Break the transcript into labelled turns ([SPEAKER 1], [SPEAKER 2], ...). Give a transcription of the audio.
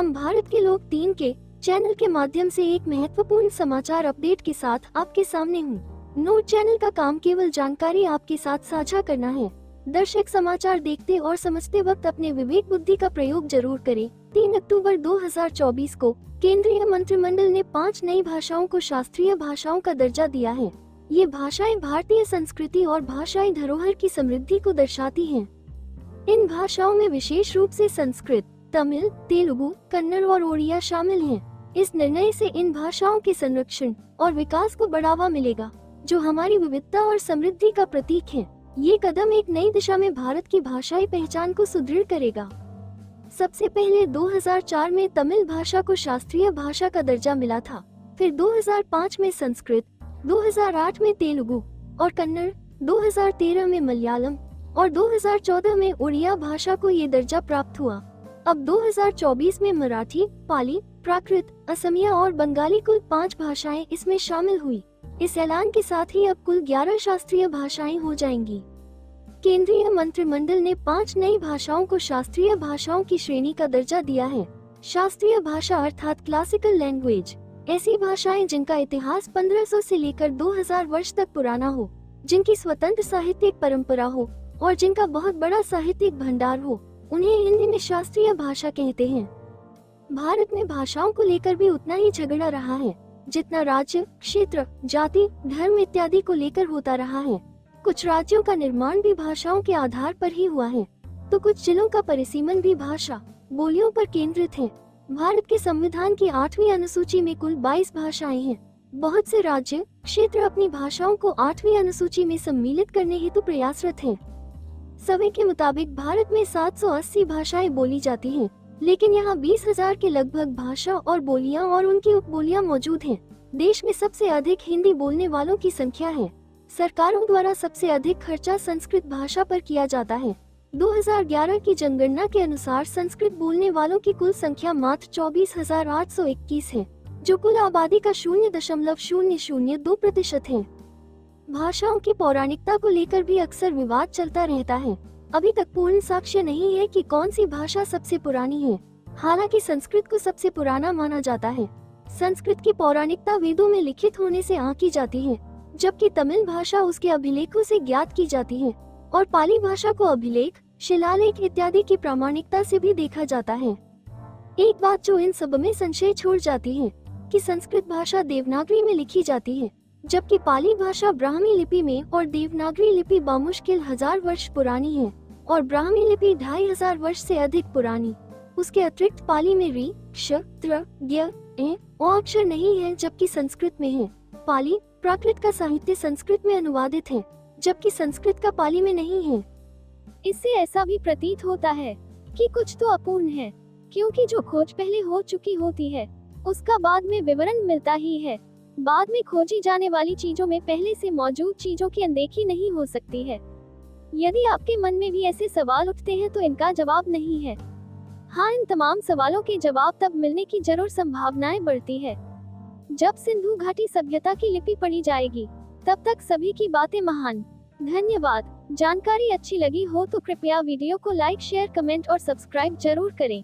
[SPEAKER 1] हम भारत के लोग 3 के चैनल के माध्यम से एक महत्वपूर्ण समाचार अपडेट के साथ आपके सामने हूँ। नोट चैनल का काम केवल जानकारी आपके साथ साझा करना है। दर्शक समाचार देखते और समझते वक्त अपने विवेक बुद्धि का प्रयोग जरूर करें। 3 अक्टूबर 2024 को केंद्रीय मंत्रिमंडल ने 5 नई भाषाओं को शास्त्रीय भाषाओं का दर्जा दिया है। ये भाषाएं भारतीय संस्कृति और भाषाई धरोहर की समृद्धि को दर्शाती हैं। इन भाषाओं में विशेष रूप से संस्कृत, तमिल, तेलुगु, कन्नड़ और ओडिया शामिल हैं। इस निर्णय से इन भाषाओं के संरक्षण और विकास को बढ़ावा मिलेगा, जो हमारी विविधता और समृद्धि का प्रतीक है। ये कदम एक नई दिशा में भारत की भाषाई पहचान को सुदृढ़ करेगा। सबसे पहले 2004 में तमिल भाषा को शास्त्रीय भाषा का दर्जा मिला था, फिर 2005 में संस्कृत, 2008 में तेलुगु और कन्नड़, 2013 में मलयालम और 2014 में उड़िया भाषा को ये दर्जा प्राप्त हुआ। अब 2024 में मराठी, पाली, प्राकृत, असमिया और बंगाली कुल 5 भाषाएं इसमें शामिल हुई। इस ऐलान के साथ ही अब कुल 11 शास्त्रीय भाषाएं हो जाएंगी। केंद्रीय मंत्रिमंडल ने 5 नई भाषाओं को शास्त्रीय भाषाओं की श्रेणी का दर्जा दिया है। शास्त्रीय भाषा अर्थात क्लासिकल लैंग्वेज ऐसी भाषाएं जिनका इतिहास 1500 से लेकर 2000 वर्ष तक पुराना हो, जिनकी स्वतंत्र साहित्यिक परंपरा हो और जिनका बहुत बड़ा साहित्यिक भंडार हो, उन्हें हिंदी में शास्त्रीय भाषा कहते हैं। भारत में भाषाओं को लेकर भी उतना ही झगड़ा रहा है जितना राज्य, क्षेत्र, जाति, धर्म इत्यादि को लेकर होता रहा है। कुछ राज्यों का निर्माण भी भाषाओं के आधार पर ही हुआ है, तो कुछ जिलों का परिसीमन भी भाषा, बोलियों पर केंद्रित है। भारत के संविधान की 8वीं अनुसूची में कुल 22 भाषाएं हैं। बहुत से राज्य, क्षेत्र अपनी भाषाओं को 8वीं अनुसूची में सम्मिलित करने हेतु प्रयासरत हैं। सर्वे के मुताबिक भारत में 780 भाषाएं बोली जाती हैं, लेकिन यहाँ 20,000 के लगभग भाषा और बोलियां और उनकी उपबोलियां मौजूद हैं। देश में सबसे अधिक हिंदी बोलने वालों की संख्या है। सरकारों द्वारा सबसे अधिक खर्चा संस्कृत भाषा पर किया जाता है। 2011 की जनगणना के अनुसार संस्कृत बोलने वालों की कुल संख्या मात्र 24,821 है, जो कुल आबादी का 0.002% है। भाषाओं की पौराणिकता को लेकर भी अक्सर विवाद चलता रहता है। अभी तक पूर्ण साक्ष्य नहीं है कि कौन सी भाषा सबसे पुरानी है। हालांकि संस्कृत को सबसे पुराना माना जाता है। संस्कृत की पौराणिकता वेदों में लिखित होने से आंकी जाती है, जबकि तमिल भाषा उसके अभिलेखों से ज्ञात की जाती है और पाली भाषा को अभिलेख, शिलालेख इत्यादि की प्रामाणिकता से भी देखा जाता है। एक बात जो इन सब में संशय छोड़ जाती है कि संस्कृत भाषा देवनागरी में लिखी जाती है, जबकि पाली भाषा ब्राह्मी लिपि में और देवनागरी लिपि बामुश्किल 1000 वर्ष पुरानी है और ब्राह्मी लिपि 2500 वर्ष से अधिक पुरानी। उसके अतिरिक्त पाली में री, श, त्र, ज्ञ, ए, ओ अक्षर नहीं है, जबकि संस्कृत में है। पाली, प्राकृत का साहित्य संस्कृत में अनुवादित है, जबकि संस्कृत का पाली में नहीं है। इससे ऐसा भी प्रतीत होता है कि कुछ तो अपूर्ण है, क्योंकि जो खोज पहले हो चुकी होती है उसका बाद में विवरण मिलता ही है। बाद में खोजी जाने वाली चीजों में पहले से मौजूद चीजों की अनदेखी नहीं हो सकती है। यदि आपके मन में भी ऐसे सवाल उठते हैं तो इनका जवाब नहीं है। हाँ, इन तमाम सवालों के जवाब तब मिलने की जरूर संभावनाएं बढ़ती है जब सिंधु घाटी सभ्यता की लिपि पढ़ी जाएगी। तब तक सभी की बातें महान। धन्यवाद। जानकारी अच्छी लगी हो तो कृपया वीडियो को लाइक, शेयर, कमेंट और सब्सक्राइब जरूर करें।